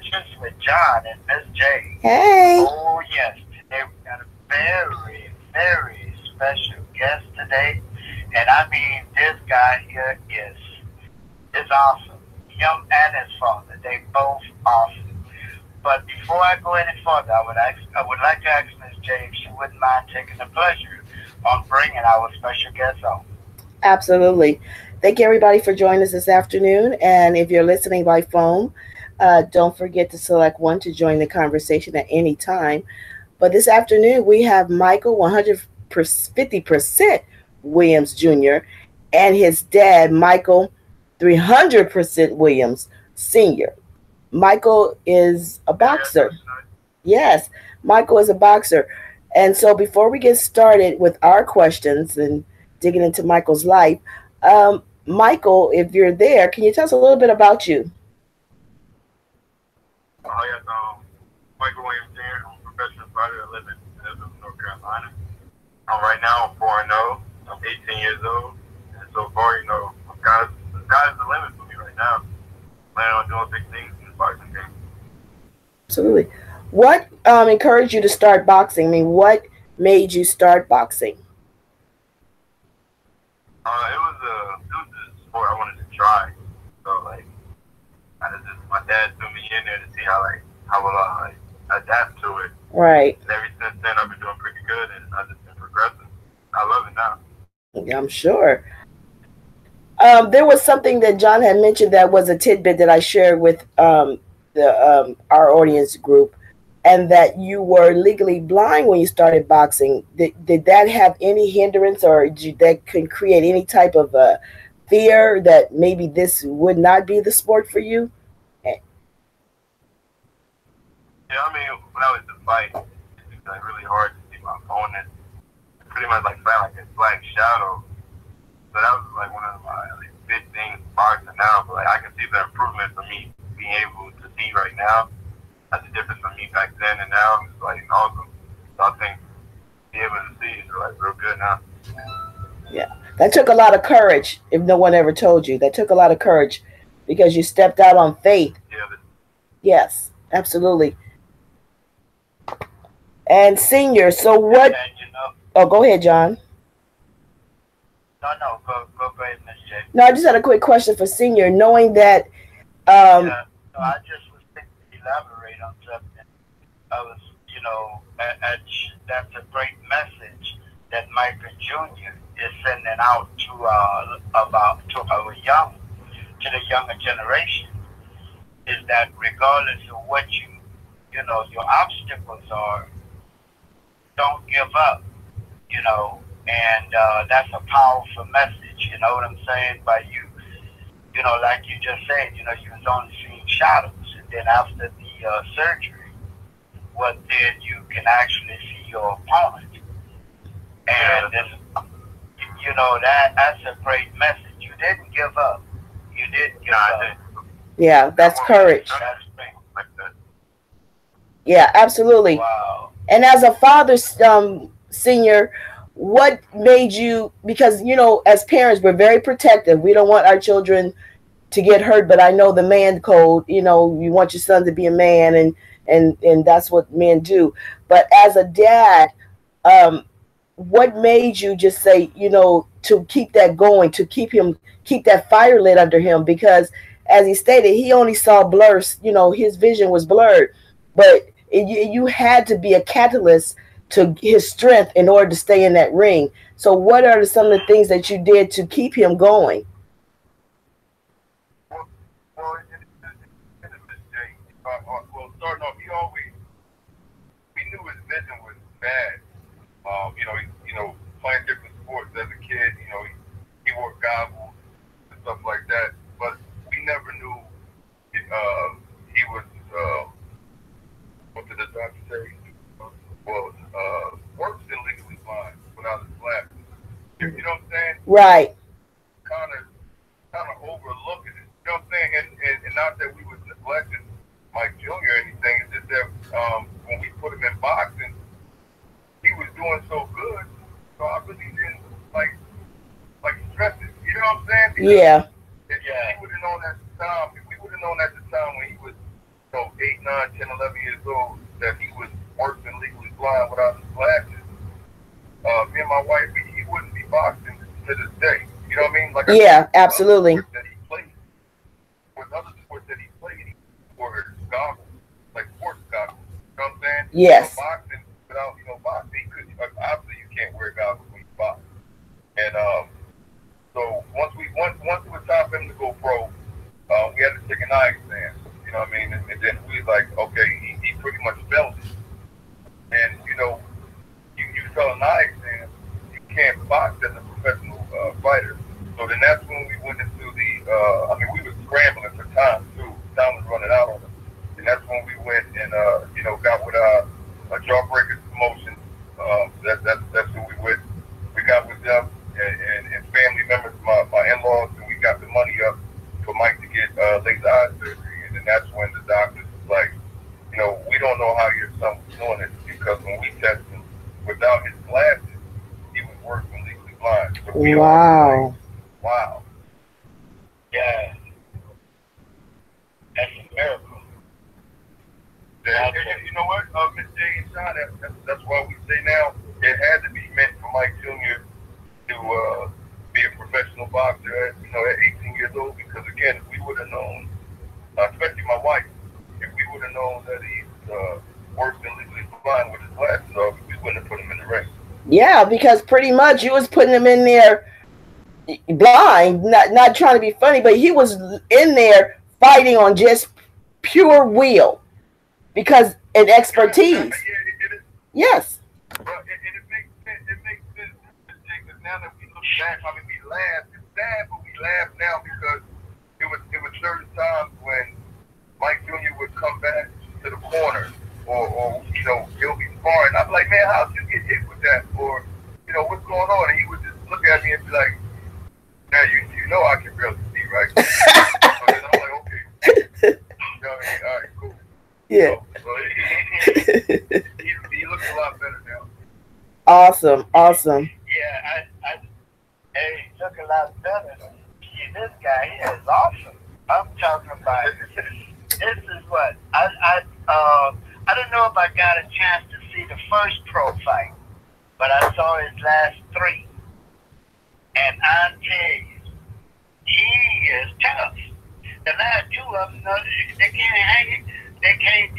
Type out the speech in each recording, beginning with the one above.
Breakfast with John and Miss J. Hey. Oh, yes. Today we got a very, very special guest today. And I mean, this guy here is awesome. Him and his father, they both awesome. But before I go any further, I would like to ask Miss J if she wouldn't mind taking the pleasure on bringing our special guest on. Absolutely. Thank you, everybody, for joining us this afternoon. And if you're listening by phone, don't forget to select one to join the conversation at any time. But this afternoon, we have Michael, 150% Williams Jr., and his dad, Michael, 300% Williams Sr. Michael is a boxer. Yes, Michael is a boxer. And so before we get started with our questions and digging into Michael's life, Michael, if you're there, can you tell us a little bit about you? Oh, yes, Michael Williams Jr. I'm a professional fighter. I live in North Carolina. Right now, I'm 4-0. I'm 18 years old. And so far, the sky's the limit for me right now. Planning on doing big things in the boxing game. Absolutely. What encouraged you to start boxing? I mean, what made you start boxing? It was a sport I wanted to try. So, my dad threw me in there to see how will I adapt to it. Right. And ever since then, I've been doing pretty good, and I've just been progressing. I love it now. Yeah, I'm sure. There was something that John had mentioned that was a tidbit that I shared with our audience group, and that you were legally blind when you started boxing. Did that have any hindrance, or that could create any type of fear that maybe this would not be the sport for you? Yeah, I mean, when I was in the fight, it was really hard to see my opponent. Pretty much fight like a black shadow. So that was one of my big things boxing now. But I can see the improvement for me being able to see right now. That's the difference for me back then and now. It's awesome. So I think being able to see is real good now. Yeah, that took a lot of courage. If no one ever told you, that took a lot of courage because you stepped out on faith. Yeah. Yes, absolutely. And Senior, so what? Oh, go ahead, John. No, go ahead, Miss J. No, I just had a quick question for Senior, knowing that. Yeah, no, I just was thinking to elaborate on something. I was, that's a great message that Michael Jr. is sending out to the younger generation. Is that regardless of what your obstacles are, don't give up, and that's a powerful message, you know what I'm saying, by you, like you just said, you was only seeing shadows, and then after the surgery, then you can actually see your opponent, and that's a great message. You didn't give up. You didn't give up. Yeah, that's courage. That's great. Yeah, absolutely. Wow. And as a father, Senior, what made you, because, as parents, we're very protective. We don't want our children to get hurt, but I know the man code, you want your son to be a man, and that's what men do. But as a dad, what made you just say, to keep that going, to keep that fire lit under him? Because as he stated, he only saw blurs, his vision was blurred, but you had to be a catalyst to his strength in order to stay in that ring. So what are some of the things that you did to keep him going? Well, starting off, we knew his vision was bad. Playing different sports as a kid, he wore goggles and stuff like that. But we never knew he was, what did the doctor say? Works illegally blind without his glasses. You know what I'm saying? Right. Kind of overlooking it. You know what I'm saying? And not that we was neglecting Mike Jr. or anything. It's just that when we put him in boxing, he was doing so good. So I really didn't stress it. You know what I'm saying? Because yeah. If we would have known at the time, when he was 8, 9 9, 10, 11 years old that he was worse than legally blind without his glasses, me and my wife, he wouldn't be boxing to this day. You know what I mean? Like yeah, absolutely. That he played, with other sports that he played, he wore goggles, like sports goggles. You know what I'm saying? Yes. So boxing, without, boxing, he could, obviously you can't wear goggles when you box. And so once it was time for him to go pro, we had to take an eye exam. You know what I mean? And then we was like, okay, he pretty much failed it. And you fail an eye exam, you can't box as a professional fighter. So then that's when we went into the, we were scrambling for time too. Time was running out on us. And that's when we went and, got with jawbreaker promotion. That's who we went. We got with them and family members, my in-laws, and we got the money up for Mike to get laser eye surgery. And then that's when the doctors was like, we don't know how your son was doing it, because when we tested him without his glasses, he was worse than legally blind. So wow. Wow. Yeah. That's a miracle. And you know what, Miss J and Sean, that's why we say now it had to be meant for Mike Jr. to be a professional boxer at 18 years old, because again, if we would have known, especially my wife, if we would have known that he's worse than legally blind with his glasses off, we wouldn't have put him in the ring. Yeah, because pretty much you was putting him in there blind, not trying to be funny, but he was in there fighting on just pure will, because and expertise. Yeah, it is. Yes. But it makes sense. It makes sense. Because now that we look back, we laugh. It's sad, but we laugh now because it was certain times when Mike Jr. would come back to the corner, or he'll be sparring. I'm like, man, how'd you get hit with that? Or what's going on? And he would just look at me and be like, "Now you know I can barely see, right?" So then I'm like, okay. All right, cool. Yeah. So he looks a lot better now. Awesome. Yeah, he look a lot better. See, this guy here is awesome. I'm talking about this is what I don't know if I got a chance to see the first pro fight, but I saw his last 3, and I tell you, he is tough. The last 2 of them, they can't hang. They can't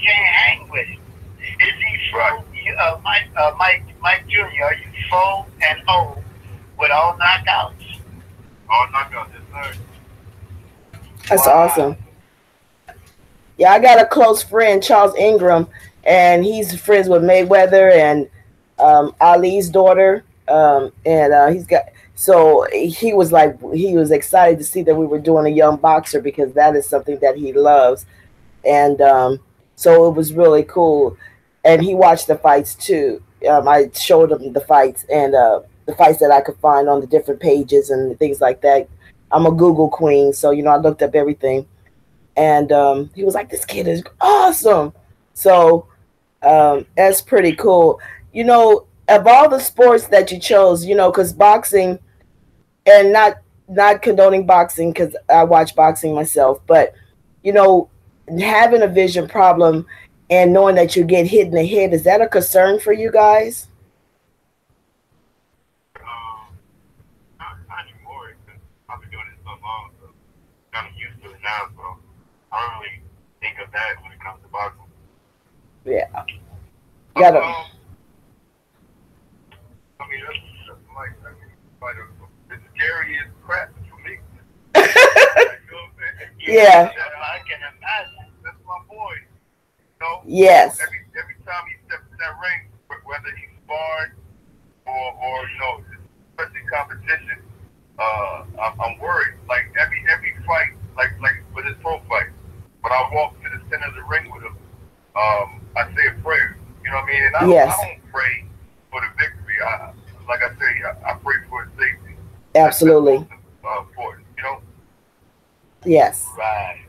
hang with him. Is he full? Mike Jr., are you full and old with all knockouts? All knockouts, yes, sir. That's awesome. Yeah, I got a close friend, Charles Ingram, and he's friends with Mayweather and Ali's daughter. He's got. So he was excited to see that we were doing a young boxer, because that is something that he loves. And so it was really cool. And he watched the fights too. I showed him the fights and the fights that I could find on the different pages and things like that. I'm a Google queen, so I looked up everything. And he was like, "This kid is awesome." So that's pretty cool. Of all the sports that you chose, because boxing, and not condoning boxing, because I watch boxing myself, but having a vision problem and knowing that you get hit in the head, is that a concern for you guys? Not anymore, because I've been doing it so long, so I'm kind of used to it now, so I don't really think of that when it comes to boxing. Yeah. Got it. It's scary as crap for me. Yeah. I can imagine. That's my boy. Yes. Every time he steps in that ring, whether he's sparring or especially competition, I'm worried. Like every fight, like with his pro fight, when I walk to the center of the ring with him, I say a prayer. You know what I mean? And I don't pray for the victory. Like I say, I pray for his safety. Absolutely. That's important, Yes. Right.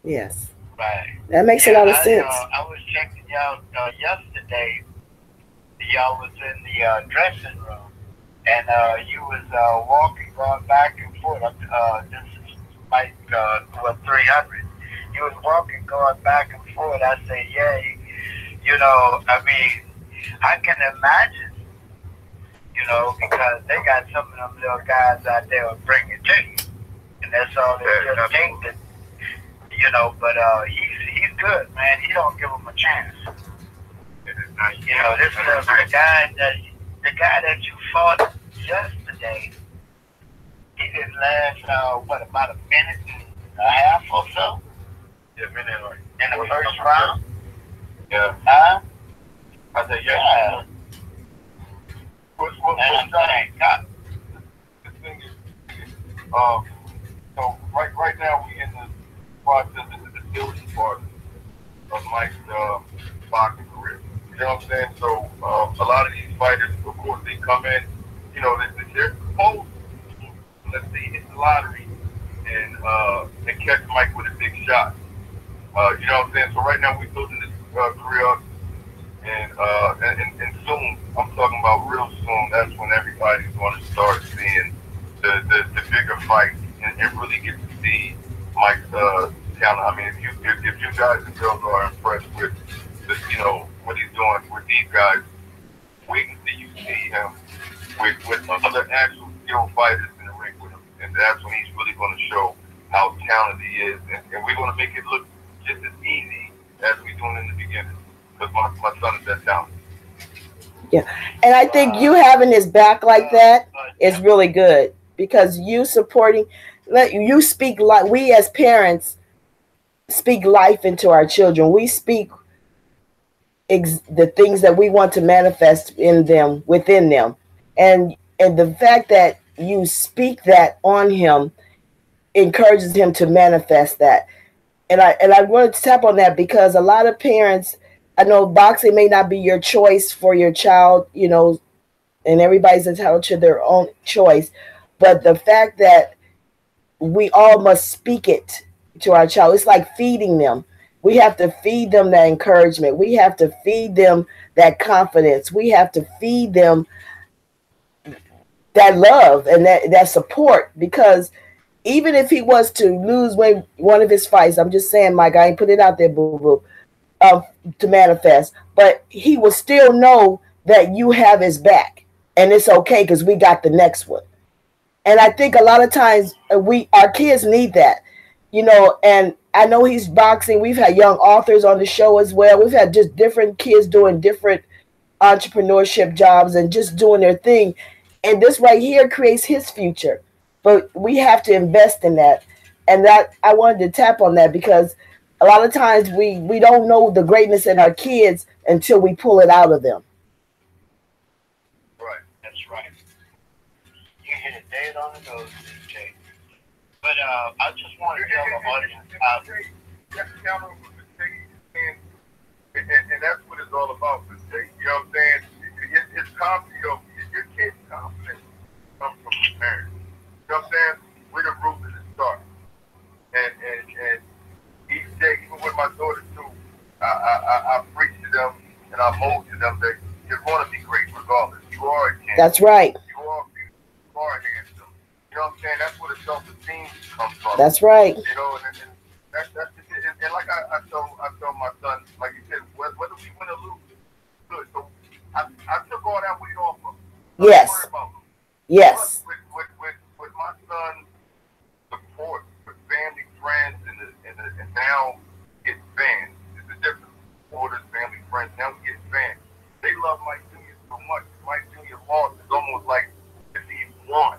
Yes. Right. That makes a lot of sense. I was checking y'all yesterday. Y'all was in the dressing room, and you was walking, going back and forth. This is Mike 300, you was walking, going back and forth. I say, yeah, you know, I mean, I can imagine, you know, because they got some of them little guys out there who bring it to you, and that's all they just think that, you know. But he's good, man. He don't give them a chance. You know, this is the guy that you fought yesterday. He didn't last what, about a minute and a half or so? Yeah, minute or in the first round. Yeah. Huh? I said yeah. What's God. The thing is, so right now we in the process of the distillation part of Mike's boxing career. You know what I'm saying? So a lot of these fighters, of course, they come in, you know, they're supposed, let's see, it's the lottery, and they catch Mike with a big shot. You know what I'm saying? So right now we're building this career up, and soon, I'm talking about real soon, that's when everybody's going to start seeing the bigger fights and really get to see Mike's talent. I mean, if you guys and girls are impressed with this, you know, what he's doing with these guys, wait until you see him with other actual skilled fighters in the ring with him, and that's when he's really going to show how talented he is, and we're going to make it look just as easy as we doing in the beginning, because my son is that talented. Yeah, and I think you having his back like that is really good, because you supporting, you speak like, we as parents speak life into our children. We speak the things that we want to manifest in them, within them, and the fact that you speak that on him encourages him to manifest that. And I wanted to tap on that, because a lot of parents, I know boxing may not be your choice for your child, you know, and everybody's entitled to their own choice, but the fact that we all must speak it to our child, it's like feeding them. We have to feed them that encouragement. We have to feed them that confidence. We have to feed them that love and that support, because even if he was to lose one of his fights, I'm just saying, Mike, I ain't put it out there, boo-boo, to manifest, but he will still know that you have his back, and it's okay because we got the next one. And I think a lot of times our kids need that, you know. And I know he's boxing. We've had young authors on the show as well. We've had just different kids doing different entrepreneurship jobs and just doing their thing. And this right here creates his future. But we have to invest in that. And that I wanted to tap on that, because a lot of times we don't know the greatness in our kids until we pull it out of them. Right, that's right. You hit it dead on the nose, Jay. But I just want to tell the audience how. And that's what it's all about, Jay. You know what I'm saying? It's confidence. Your kid's confidence comes from the parents. You know what I'm saying? We're the root of the start. And each day, even with my daughter too, I preach to them and I mold to them that you're going to be great regardless. You are a kid. That's right. You are beautiful. You are handsome. You know what I'm saying? That's where the self-esteem comes from. That's right. You know, and that's and like I told my son, like you said, whether we win or lose, good. So I took all that weight off of him. Yes. Don't worry about him. Yes. With my son's support, with family, friends, and now get fans. It's a difference. Supporters, family, friends, now we get fans. They love Mike Jr. so much. Mike Jr. loss is almost like if he won,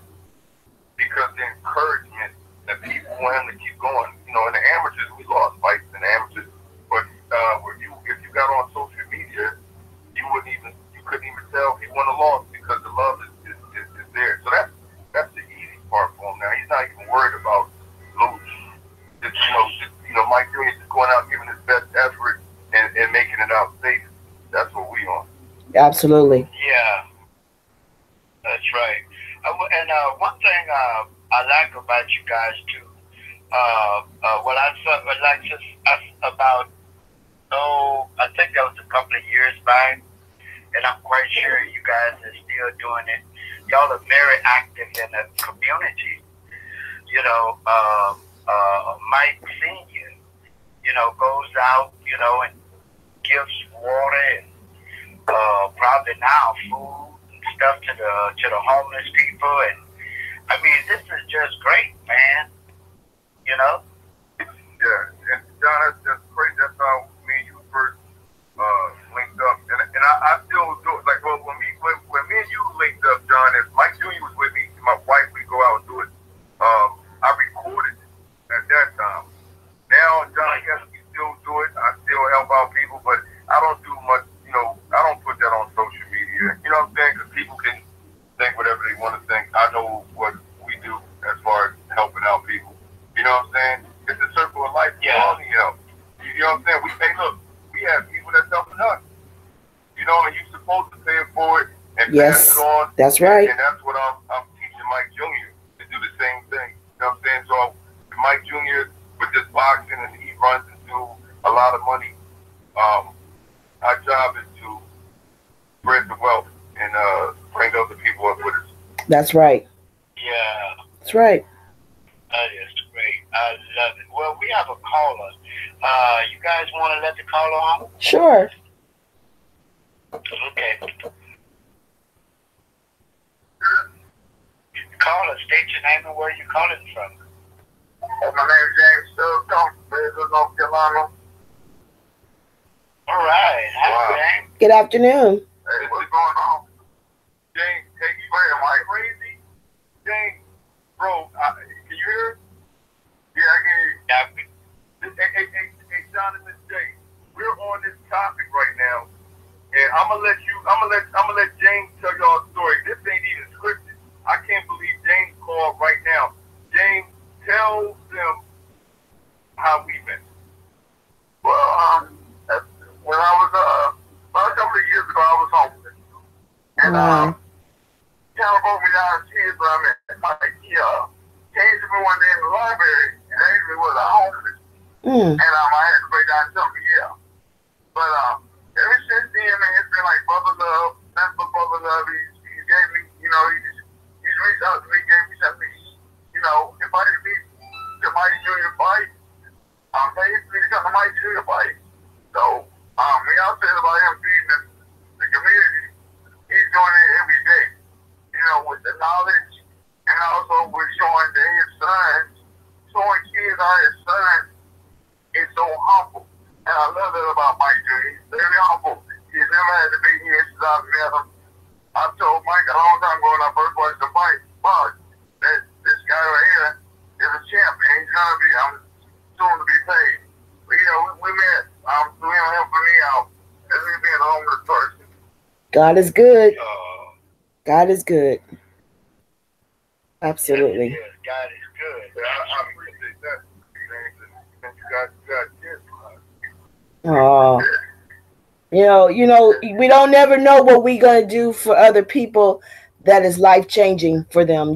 because the encouragement that people want him to keep going. You know, in the amateurs, we lost fights in the amateurs, but if you got on social media, you couldn't even tell if he won or lost, because the love is there. So that's the easy part for him now. He's not even worried about losing. Mike Jr. is going out giving his best effort and making it out safe. That's what we on. Absolutely. Yeah, that's right. And one thing I like about you guys too, what I like just about, I think that was a couple of years back, and I'm quite sure you guys are still doing it. Y'all are very active in the community. You know, Mike Sr., goes out, and gives water and probably now food and stuff to the homeless people. And I mean, this is just great, man. Yeah, and John, that's just great. That's how me and you first linked up, and I still do it. Like, well, when me and you linked up, John, and Mike Jr. was with me, my wife, we go out and do it. I recorded it at that time. Now, John, I guess we still do it. I still help out people, but I don't do much. I don't put that on social media. You know what I'm saying? Because people can think whatever they want to think. I know what we do as far as helping out people. You know what I'm saying? It's a circle of life. We all need help. You know what I'm saying? Look, we have people that's helping us. And you're supposed to pay it forward and pass it on. That's right. And that's what I'm teaching Mike Jr. to do the same thing. You know what I'm saying? So Mike Jr. with this boxing, and he runs into a lot of money. Our job is to spread the wealth and bring other people up with us. That's right. Yeah. That's right. That is great. I love it. Well, we have a caller. You guys want to let the caller on? Sure. Okay. Caller, state your name and where you're calling from. My name is James Stokes, North Carolina. All right. Hi, James. Good afternoon. Hey, what's going on? James, hey, you am I crazy? James, bro, can you hear? Yeah, I can hear you. Hey, Jonathan J, we're on this topic right now, and I'm gonna let James tell y'all a story. This ain't even scripted. I can't believe James called right now. James, tell them how we met. Well, when I was about a couple of years ago, I was homeless, and kind of broke me down to tears. But I mean, he came to me one day in the library, and asked me was I homeless, and I had to break down and tell me But ever since then, man, it's been like brother love. That's what brother love. He gave me, he's reached out to me, gave me something. Invited me to Mike Jr. fight. Paid me to come to Mike Jr. fight. So, when y'all said about him feeding the community, he's doing it every day. With the knowledge, and also with showing that his sons, showing kids how his son is so humble. And I love that about Mike Jr. He's very humble. He's never had to be here since I've met him. I've told Mike a long time ago when I first watched the fight, wow, that this guy right here is a champ, and he's gonna be, I'm soon to be paid. But we met, through him helping me out, as me being a homeless person. God is good. God is good. Absolutely. Yes, God is good. I appreciate that. We don't never know what we're gonna do for other people that is life changing for them.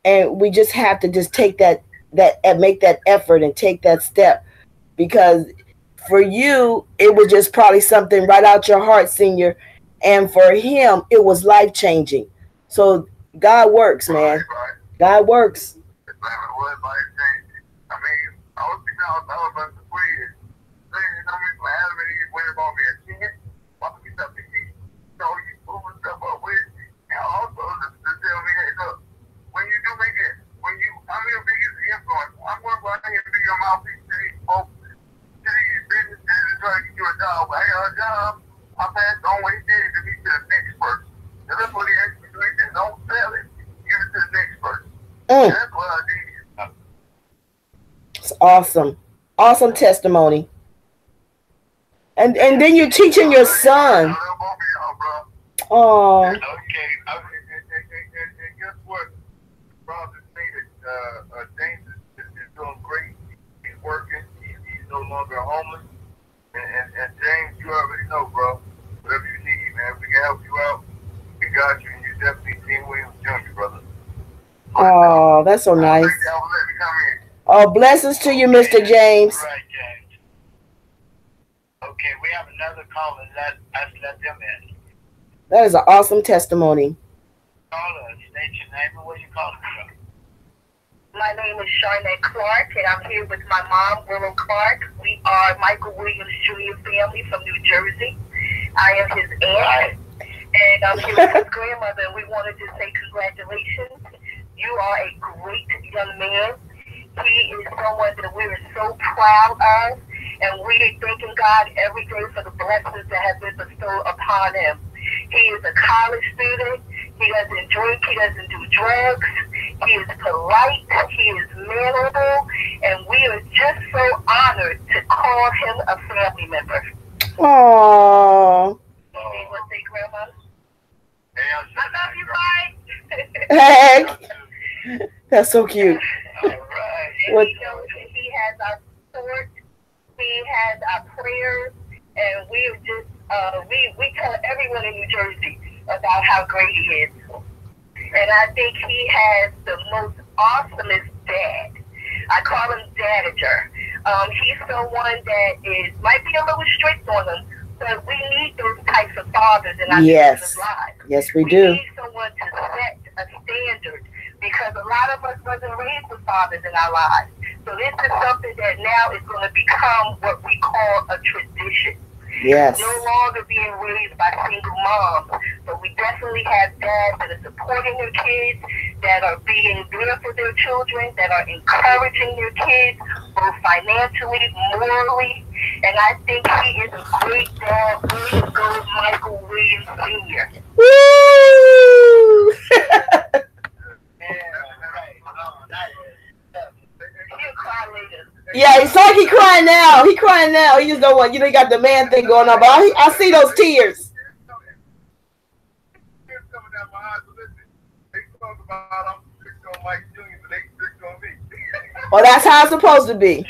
And we just have to just take that and make that effort and take that step, because for you it was just probably something right out your heart, Senior, and for him it was life changing. So God works, man. Right. God works. It was life changing. I mean, I was thinking I was about to put it. Adam and Eve went about me a kid, wanted me something to eat. So you moving stuff up with, and also to tell me, hey, look, when you do make it, I'm your biggest influence. I'm going to go out here and be your mouthpiece to these folks, to these businesses, and try to get you a job. I got a job. I passed on what he did to me to the next person. And that's what he asked me to do. He said, don't sell it, give it to the next person. And that's what I did. It's awesome. Awesome testimony. And then you're teaching your son. Oh. Okay. And guess what? Rob just stated, James is doing great. He's working. He's no longer homeless. And James, you already know, bro. Whatever you need, man. If we can help you out, we got you. And you definitely Team Williams Jr., brother. Oh, that's so nice. Oh, blessings to you, Mr. James. All right, James. Okay, we have another caller. Let's let them in. That is an awesome testimony. Caller, state your name and where you calling from. My name is Charnette Clark, and I'm here with my mom, Willow Clark. We are Michael Williams Jr. family from New Jersey. I am his aunt, and I'm here with his grandmother, and we wanted to say congratulations. You are a great young man. He is someone that we are so proud of, and we are thanking God every day for the blessings that have been bestowed upon him. He is a college student. He doesn't drink. He doesn't do drugs. He is polite. He is mannerable, and we are just so honored to call him a family member. Aww. Hey, what say, Grandma? I love you, Mike. Hey, that's so cute. All right. And What? he knows that he has our support. He has our prayers, and we are just we tell everyone in New Jersey about how great he is. And I think he has the most awesomest dad. I call him Dadager. He's someone that might be a little strict on him, but we need those types of fathers in our children's lives. Yes, we do. We need someone to set a standard, because a lot of us wasn't raised with fathers in our lives. So this is something that now is going to become what we call a tradition. Yes. No longer being raised by single moms, but we definitely have dads that are supporting their kids, that are being there for their children, that are encouraging their kids, both financially, morally, and I think he is a great dad. Way to go, Michael Williams Sr. Woo! Yeah, it's like he crying now. He crying now. He just don't want, he got the man thing going on. But I see those tears. Well, that's how it's supposed to be.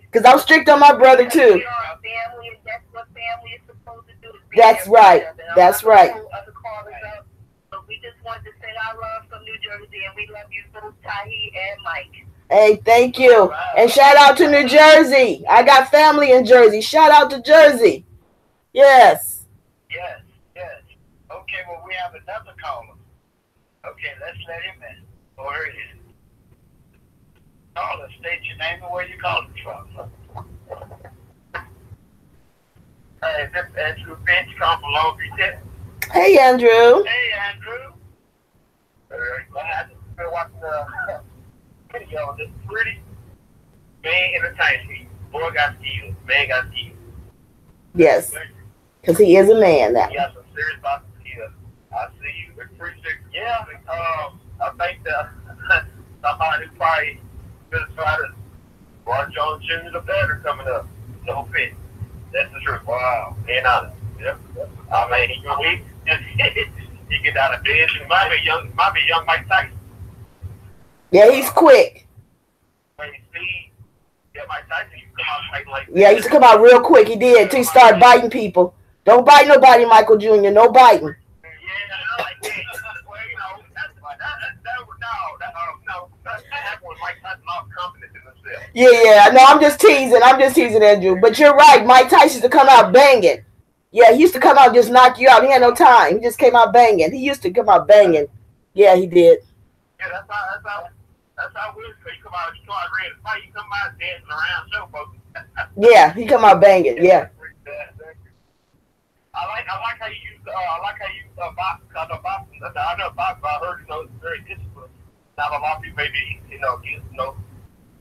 Because I'm strict on my brother too. That's right. That's right. We just wanted to send our love from New Jersey, and we love you both, Tahi and Mike. Hey, thank you. And shout out to New Jersey. I got family in Jersey. Shout out to Jersey. Yes. Yes, yes. Okay, well, we have another caller. Okay, let's let him in. Or her in. Caller, state your name and where you calling from. Hey, this is Andrew Finch, calling from Long Beach. Hey, Andrew. Hey, Andrew. I just been watching the video on this pretty man entertainment. Boy got skills, man got skills. Yes, because he is a man now. He got some serious about skills. I see you. Appreciate it. Yeah, I think that somebody who probably could have tried to Ron Jones Jr. Bert coming up. No fit. That's the truth. Wow. Being honest. Yep. I mean, he get out of bed. He might be young Mike Tyson. Yeah, he's quick. When you see, Mike Tyson, you come out fighting like yeah, he used to come out real quick. He did until he started biting people. Don't bite nobody, Michael Jr. No biting. Yeah, like that. Well, you know, that was Mike Tyson lost confidence in himself. Yeah. No, I'm just teasing, Andrew. But you're right. Mike Tyson used to come out banging. Yeah, he used to come out and just knock you out. He had no time. He just came out banging. He used to come out banging. Yeah, he did. Yeah, that's how we come out. You come out ready to fight. You come out dancing around, show folks. Yeah, he come out banging. Yeah. I like how you use box. I know box. I heard it's very disciplined. Not a lot of people maybe get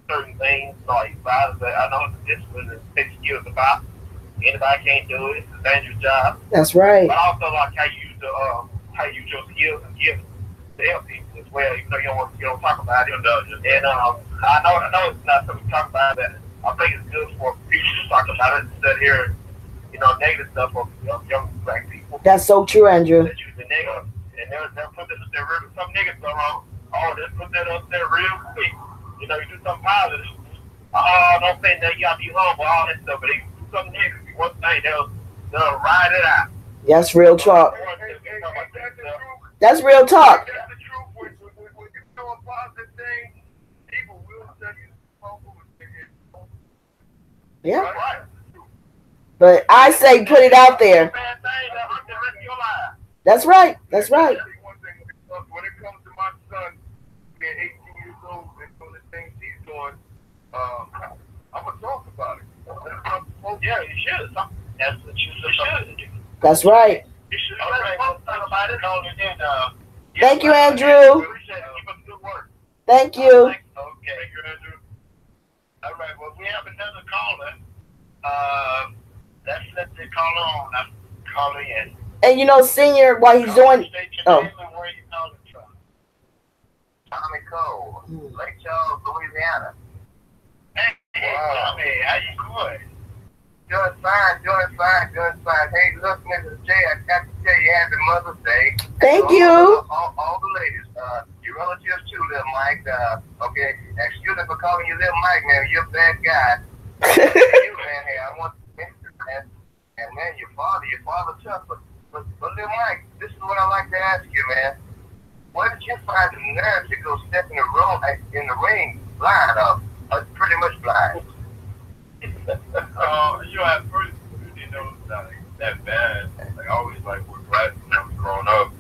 certain things like violence. But I know it's a discipline that takes skills to box. Anybody can't do it. It's a dangerous job. That's right. But I also like how you use your skills and gifts to help people as well. Even though you don't talk about it. And I know it's not something to talk about, but I think it's good for people to talk about it instead of hearing negative stuff of young black people. That's so true, Andrew. That use the negative, and they'll put this up there real. Some niggas go wrong. Oh, just put that up there real quick. You do something positive. Don't think that you gotta be humble, all that stuff. But they do something negative. One thing, they'll ride it out. That's real talk. That's real talk. That's the truth. When you do a positive thing, people will tell you Yeah. right. But I say put it out there. That's right. That's right. When it comes to my son being 18 years Yeah, you should. That's what you should do. That's right. You should. All right. One thing about it, Thank you, Andrew. Thank you. Okay. Thank you, Andrew. All right. Well, we have another caller. Let's let the caller on. I'm calling in. And you know, Senior, while he's doing. Oh. Where are you calling from? Tommy Cole, Lake Charles, Louisiana. Hey, Tommy, how you doing? Doing fine. Hey, look, Mrs. J, I got to tell you, happy Mother's Day. Thank you. All the ladies, your relatives too, little Mike. Okay, excuse me for calling you little Mike, man. You're a bad guy. You, man, hey, I want to man. And man, your father tough, but little Mike, this is what I like to ask you, man. Where did you find the nerve to go step in the ring blind, pretty much blind? At first, you know, that bad. Like, I always like was glad when I was growing up.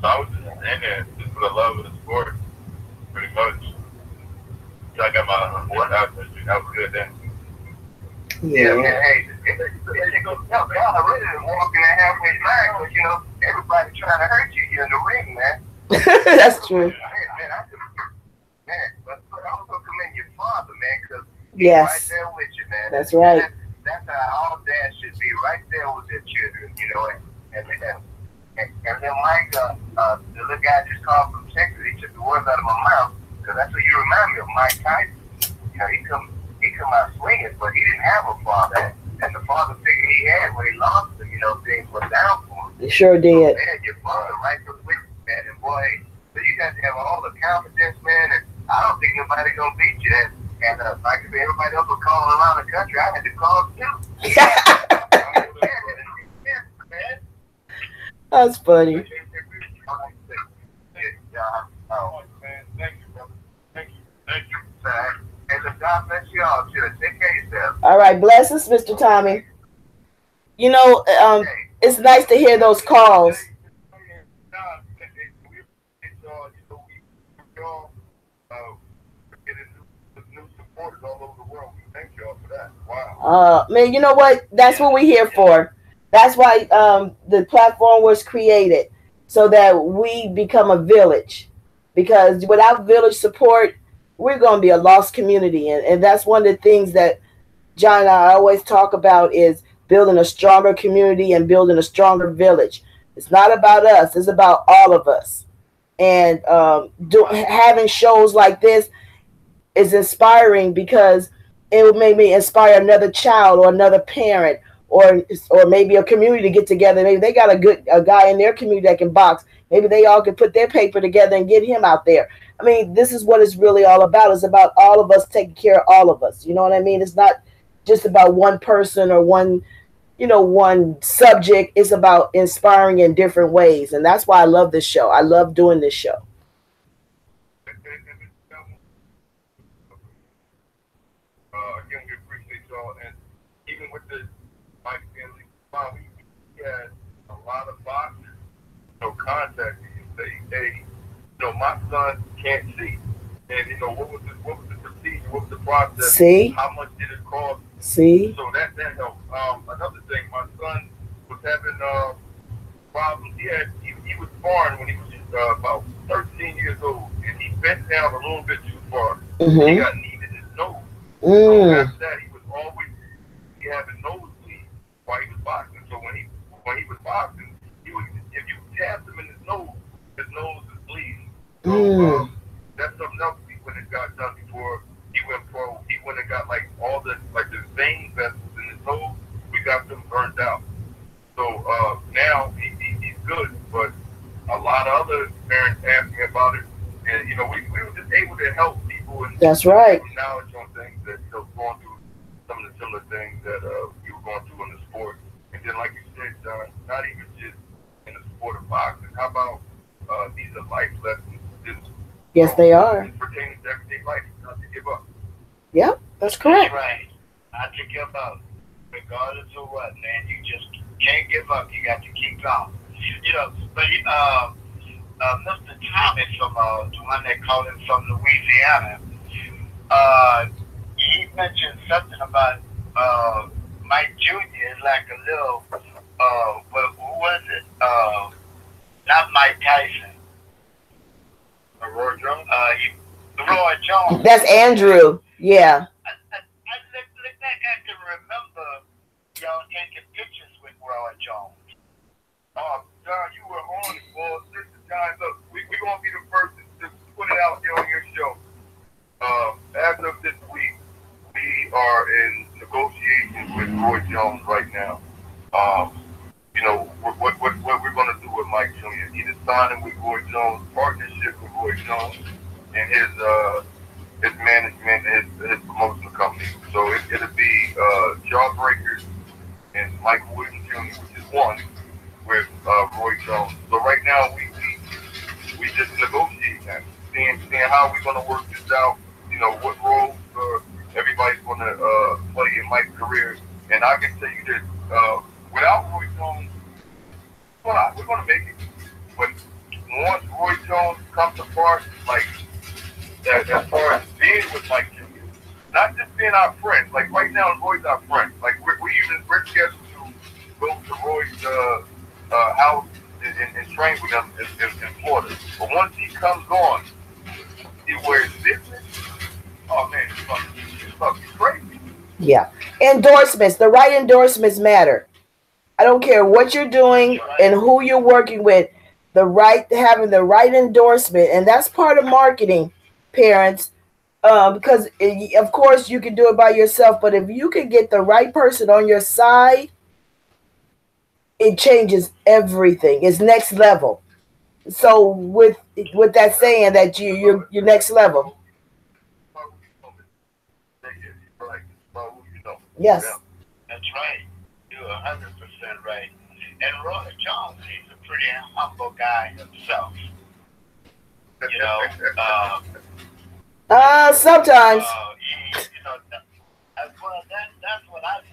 So I was just in there just for the love of the sport, pretty much. So I got my that was good then. Yeah, man, hey, y'all really walking that halfway line, because, you know, everybody trying to hurt you here in the ring, man. That's true. Man, but I also commend your father, man, because yes. Right there with you, man. That's right. That's how all dads should be, right there with their children, you know. And then Mike, the little guy just called from Texas, he took the words out of my mouth, because that's what you remind me of, Mike Tyson. You know, he come out swinging, but he didn't have a father, and the father figure he had when he lost him, you know, things were down for him. He sure did. So, man, your father right there with you, man, and boy, so you got to have all the confidence, man, and I don't think nobody gonna beat you. And like I said, everybody else was calling around the country. I had to call too. That's funny. Thank you. And God bless you all too. Take care of yourself. All right, bless us, Mr. Tommy. You know, it's nice to hear those calls. All over the world. We thank y'all for that. Wow. Man, you know what? That's what we're here for. That's why the platform was created, so that we become a village. Because without village support, we're going to be a lost community. And that's one of the things that John and I always talk about, is building a stronger community and building a stronger village. It's not about us. It's about all of us. And having shows like this is inspiring, because it will maybe inspire another child or another parent or maybe a community to get together. Maybe they got a guy in their community that can box. Maybe they all can put their paper together and get him out there. I mean, this is what it's really all about. It's about all of us taking care of all of us. You know what I mean? It's not just about one person or one subject. It's about inspiring in different ways. And that's why I love this show. I love doing this show. Again, we appreciate y'all, and even with the Mike family, we had a lot of boxers, contact me and say, hey, my son can't see, and what was the procedure, what was the process, see, how much did it cost, see, so that helped. Another thing, my son was having problems. He was born when he was about 13 years old, and he bent down a little bit too far. Mm-hmm. He got knee in his nose. So after that, he was always having nosebleeds while he was boxing. So when he was boxing, if you tapped him in his nose is bleeding. So that's something else we went and got done before he went pro. He went and got all the vein vessels in his nose. We got them burned out. So now he's good. But a lot of other parents asked me about it, and we were just able to help people and that's right. Knowledge on things that going through some of the similar things that you were going through in the sport. And then, like you said, John, not even just in the sport of boxing. How about these are life lessons? Yes, they are. Pertaining to everyday life, not to give up. Yep, that's correct. That's right. Not to give up. Regardless of what, man, you just can't give up. You got to keep going. But Mr. Tommy from the one that called him from Louisiana, he mentioned something about Mike Jr. is like a little, who was it? Not Mike Tyson. Roy Jones? Roy Jones. That's Andrew. Yeah. I look back, I can remember y'all taking pictures with Roy Jones. John, you were on it, boy. Listen, John, look, we're going to be the first to put it out there on your show. As of this week, we are in negotiations with Roy Jones right now. You know, what we're going to do with Mike Jr. Either signing with Roy Jones, partnership with Roy Jones, and his management, his promotional company. So it'll be Jawbreaker and Michael Williams Jr., which is one, with Roy Jones. So right now we just negotiating that, seeing how we're going to work this out. You know, what role everybody's going to play in Mike's career. And I can tell you this, without Roy Jones, we're going to make it. But once Roy Jones comes apart, like as far as being with Mike Jr., not just being our friend. Like right now, Roy's our friend. Like we're scheduled to go to Roy's house and train with him in Florida. But once he comes on, where it's business, oh man, it's fucking crazy. Yeah. Endorsements. The right endorsements matter. I don't care what you're doing and who you're working with. Having the right endorsement, and that's part of marketing, parents. Because of course you can do it by yourself, but if you can get the right person on your side, it changes everything. It's next level. So with that saying that you're next level. Yes. That's right. You're 100% right. And Roy Jones, he's a pretty humble guy himself. You know. Sometimes. You know, that's what I see.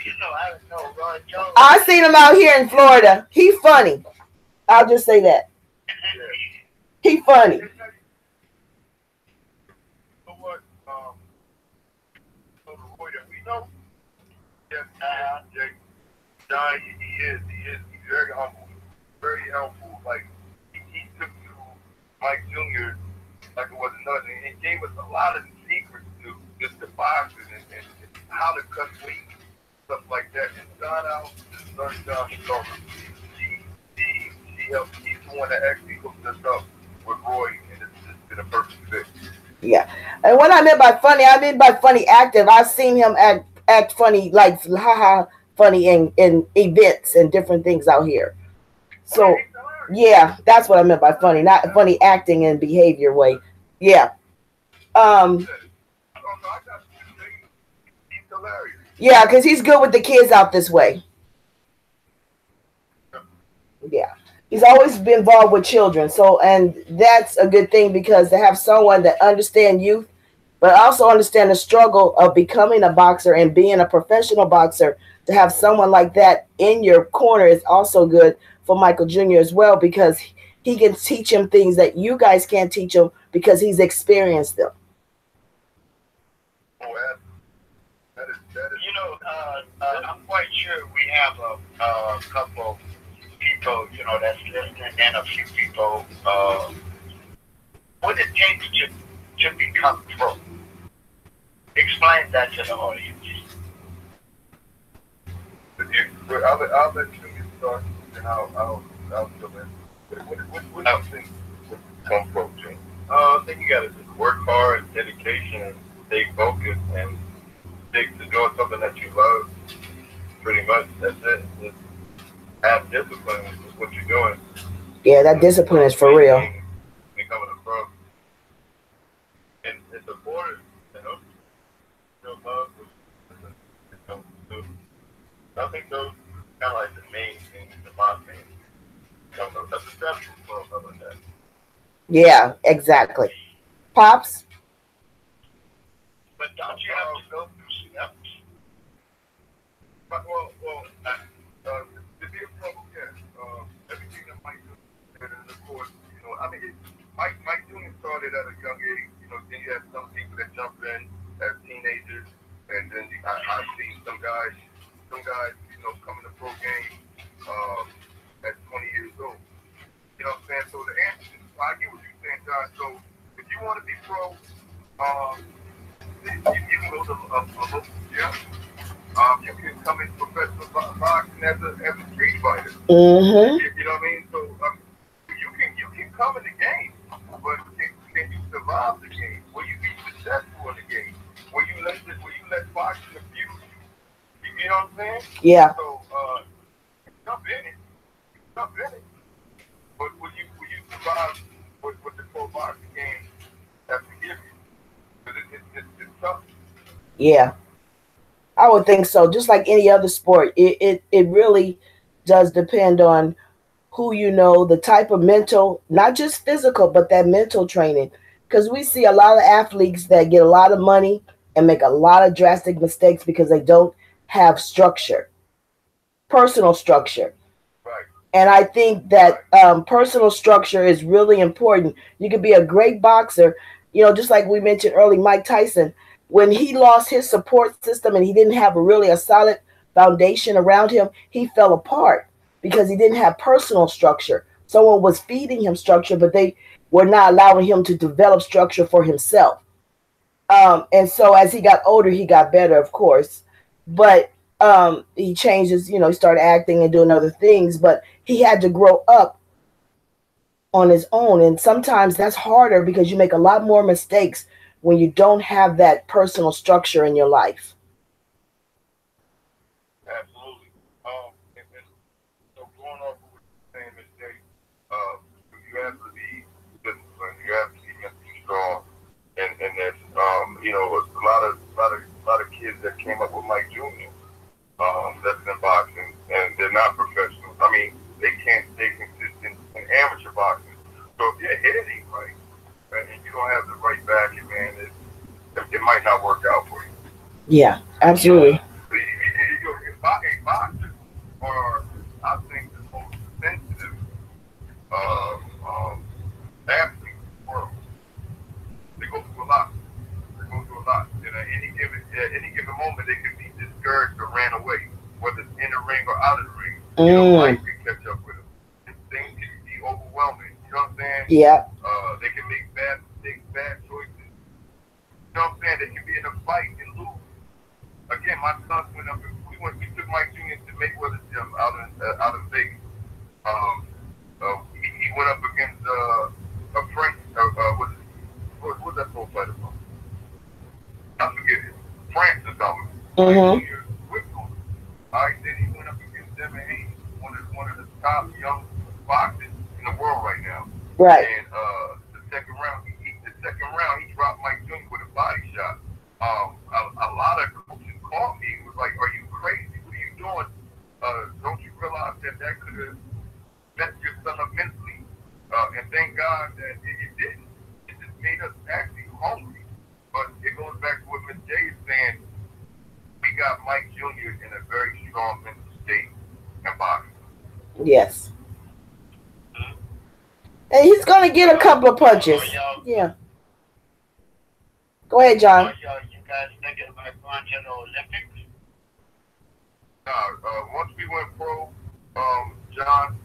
You know, I don't know Roy Jones. I seen him out here in Florida. He funny. I'll just say that. He funny. John, he's very humble, very helpful. Like he took to Mike Jr. like it wasn't nothing. And he gave us a lot of secrets to just the boxes and how to cut weight, stuff like that. And John out, John she helped. He's the one that actually hooked us up with Roy, and it's just been a perfect fit. Yeah, and what I meant by funny active. I've seen him act funny, like haha funny in events and different things out here. So yeah, that's what I meant by funny, not funny acting and behavior way. Yeah. Yeah, because he's good with the kids out this way. Yeah. He's always been involved with children. So, and that's a good thing, because to have someone that understands youth, but also understand the struggle of becoming a boxer and being a professional boxer, to have someone like that in your corner is also good for Michael Jr. as well, because he can teach him things that you guys can't teach him because he's experienced them. You know, I'm quite sure we have a couple people, you know, that's listening, and a few people. What it takes to become pro? Explain that to the audience. I'll let you get started, and I'll fill in. What do you think would become pro, Jim? I think you got to just work hard, dedication, and stay focused, and stick to doing something that you love. Pretty much, that's it. Just have discipline with what you're doing. Yeah, that discipline is for real. Becoming a pro. And it's important to help you feel love. I think those kind of like the main things in my opinion. That's a step for something like that. Yeah, exactly. Pops? But don't you have to go through steps? Well, to be a pro, yeah. Everything that Mike did, and of course, you know, I mean, Mike Jr. started at a young age. You know, then you have some people that jump in as teenagers, and then I've seen some guys some guys, come in the pro game at 20 years old. You know what I'm saying? So the answer, I get what you're saying, John. So if you want to be pro, you can go to a local gym. You can come into professional boxing as a street fighter. Mm-hmm. You know what I mean? So you can come in the game, but can you survive the game? Will you be successful in the game? Will you let boxing abuse you? You know what I'm saying? Yeah. So jump in it. Jump in it. But will you survive what the pro boxing game has to give you? Because it's tough. Yeah. I would think so. Just like any other sport, it really does depend on who you know, the type of mental, not just physical, but that mental training. Because we see a lot of athletes that get a lot of money and make a lot of drastic mistakes because they don't have structure, personal structure. Right. And I think that personal structure is really important. You could be a great boxer, just like we mentioned earlier, Mike Tyson, when he lost his support system and he didn't have really a solid foundation around him, he fell apart because he didn't have personal structure. Someone was feeding him structure, but they were not allowing him to develop structure for himself. And so as he got older, he got better, of course. But he changes, he started acting and doing other things, but he had to grow up on his own. And sometimes that's harder because you make a lot more mistakes when you don't have that personal structure in your life. Absolutely. And so going off of what you're saying, Ms. J, you have to be disciplined. You have to be mentally strong. And there's a lot of kids that came up with Mike Jr. That's in boxing, and they're not professionals. I mean, they can't stay consistent in amateur boxing. So if your head ain't right, and you don't have the right backing, man, it might not work out for you. Yeah, absolutely. Boxers are, I think, the most sensitive athletes in the world. They go through a lot. And at any given moment, they can be discouraged or ran away, whether it's in the ring or out of the ring. Life can catch up with them. Things can be overwhelming. You know what I'm saying? Yeah. They can make bad mistakes, bad choices. You know what I'm saying? They can be in a fight and lose. Again, my son went up. We took Mike Jr. to Mayweather's gym out in Vegas. He went up against a French. What's that pro fighter from? I forget it. France or something. Mm-hmm. Jr. whipped on him. Then he went up against Devin Haney, one of the top young boxers in the world right now. Right. And the second round, he dropped Mike Jr. with a body shot. A lot of coaches called me and was like, "Are you crazy? What are you doing? Don't you realize that could have messed your son up mentally?" And thank God that it didn't. It just made us actually hungry. But it goes back to what Ms. J is saying. We got Mike Jr. in a very strong mental state in boxing. Yes. And he's going to get a couple of punches. Yeah. Go ahead, John. You guys thinking about going to the Olympics? Once we went pro, John,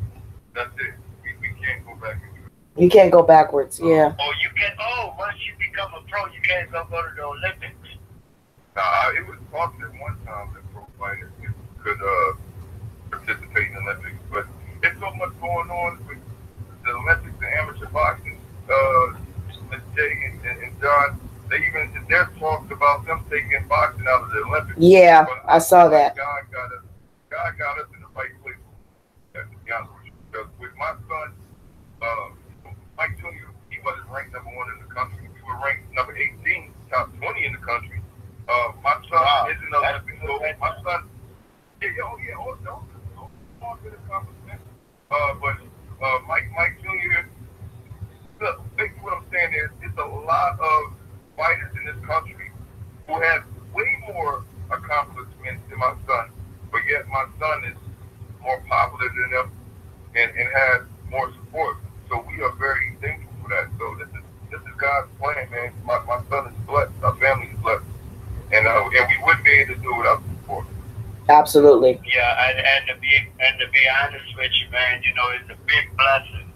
that's it. We can't go back into it. You can't go backwards, yeah. Once you become a pro, you can't go to the Olympics. It was talked at one time that pro fighters could participate in the Olympics, but there's so much going on with the Olympics and amateur boxing. Ms. J and John, there's talks about them taking boxing out of the Olympics. Yeah, but I saw that. God got us in the right place. To be honest with you, because with my son, Mike Jr., he wasn't ranked number 1 in the country. We were ranked number 18, top 20 in the country. My son is an Olympic gold. My son, all good accomplishments. But Mike Jr., look, basically what I'm saying is, it's a lot of fighters in this country who have way more accomplishments than my son, but yet my son is more popular than them and has more support. So we are very thankful for that. So this is God's plan, man. My son is blessed. Our family is blessed, and we wouldn't be able to do it without support. Absolutely. Yeah, and to be honest with you, man, it's a big blessing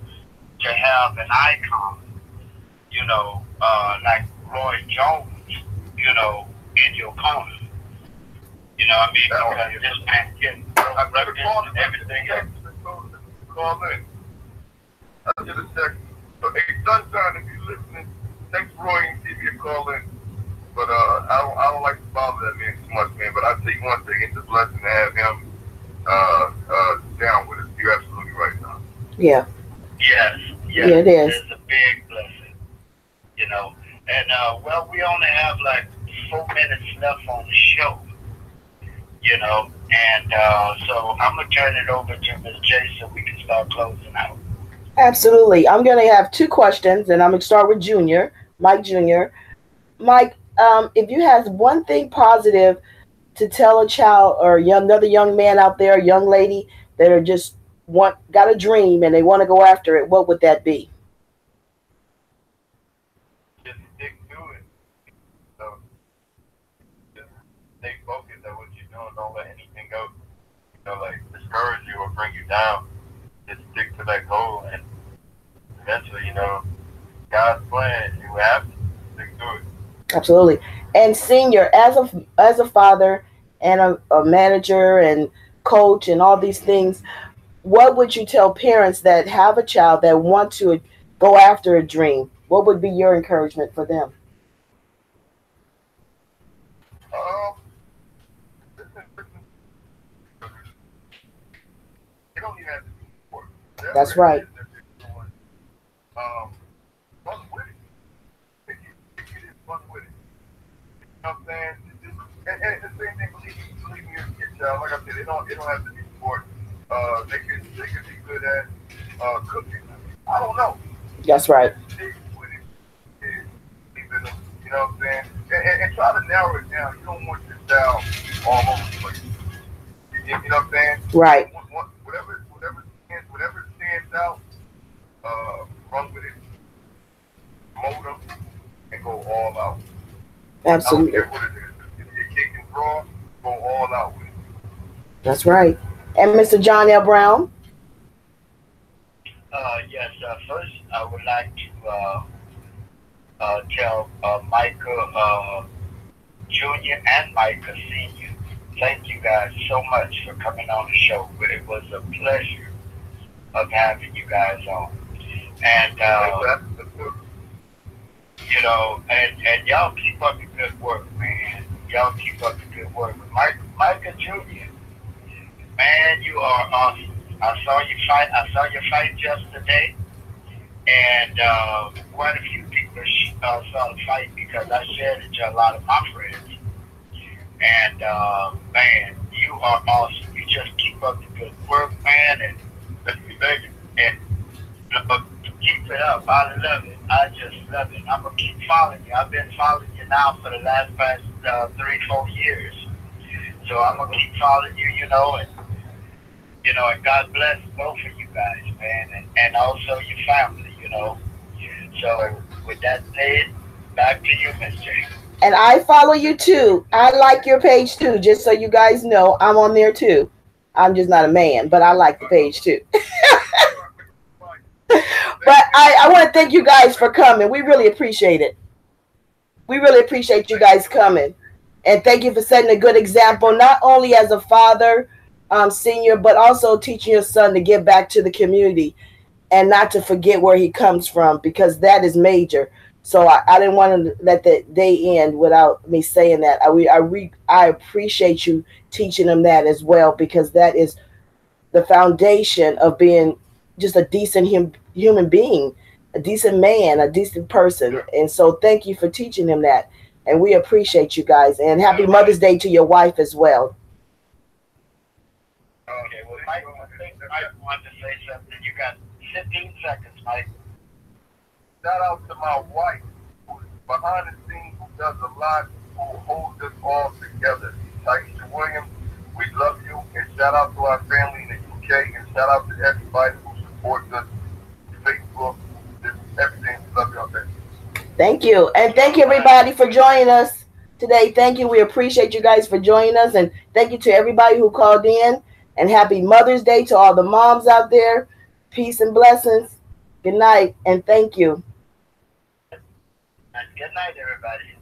to have an icon, like Roy Jones, in your corner. You know what I mean? Because this man can represent everything else. Call in. I did a text. So, hey, Sunshine, if you're listening, text Roy and give me a call in. But I don't like to bother that man too much, man. But I'll tell you one thing, it's a blessing to have him down with us. You're absolutely right, Tom. Yeah. Yes. Yeah, it is. It's a big blessing, And well, we only have like 4 minutes left on the show, and so I'm gonna turn it over to Ms. J so we can start closing out. Absolutely. I'm going to have 2 questions, and I'm going to start with Junior, Mike Jr. Mike, if you have one thing positive to tell a child or another young man out there, young lady that are just got a dream and they want to go after it, what would that be? Just stick to it. So, just stay focused on what you're doing. Don't let anything go, like discourage you or bring you down. Just stick to that goal, and eventually, God's plan, you have to stick to it. Absolutely. And Senior, as a father and a manager and coach and all these things, what would you tell parents that have a child that want to go after a dream? What would be your encouragement for them? You don't even have to do work. That's right. Fun with it. If you just fun with it. You know what I'm saying? And the same thing, believe me, your child, like I said, it don't have to be sport. They could be good at cooking. I don't know. That's right. You know what I'm saying? And try to narrow it down. You don't want your child all over the place. You know what I'm saying? Right. Whatever stands out, run with it, mold them, and go all out. Absolutely. I don't care what it is. If your kid can draw, go all out with it. That's right. And Mr. John L. Brown? Yes, first I would like to tell Michael Jr. and Michael Sr. Thank you guys so much for coming on the show. It was a pleasure of having you guys on. And, and y'all keep up the good work, man. Y'all keep up the good work. Michael Jr., man, you are awesome. I saw your fight yesterday, and quite a few people saw the fight because I shared it to a lot of my friends. And man, you are awesome. You just keep up the good work, man, and keep it up. I love it. I just love it. I'm gonna keep following you. I've been following you now for the past 3-4 years. So I'm gonna keep following you, and God bless both of you guys, man, and also your family, So with that said, back to you, Miss J. And I follow you too. I like your page too, just so you guys know. I'm on there too. I'm just not a man, but I like the page too. But I want to thank you guys for coming. We really appreciate it. We really appreciate you guys coming. And thank you for setting a good example, not only as a father, Senior, but also teaching your son to give back to the community and not to forget where he comes from, because that is major. So I didn't want to let the day end without me saying that. I appreciate you teaching them that as well, because that is the foundation of being just a decent human being, a decent man, a decent person. And so thank you for teaching him that. And we appreciate you guys. And happy Mother's Day to your wife as well. Okay, well, Mike wanted to say something. You got 15 seconds, Mike. Shout out to my wife, who's behind the scenes, who does a lot, who holds us all together. Taisha Williams, we love you, and shout out to our family in the UK, and shout out to everybody who supports us, Facebook, everything. Love y'all, man. Thank you. And thank you, everybody, for joining us today. today. Thank you. We appreciate you guys for joining us. And thank you to everybody who called in. And happy Mother's Day to all the moms out there. Peace and blessings. Good night. And thank you. Good night, everybody.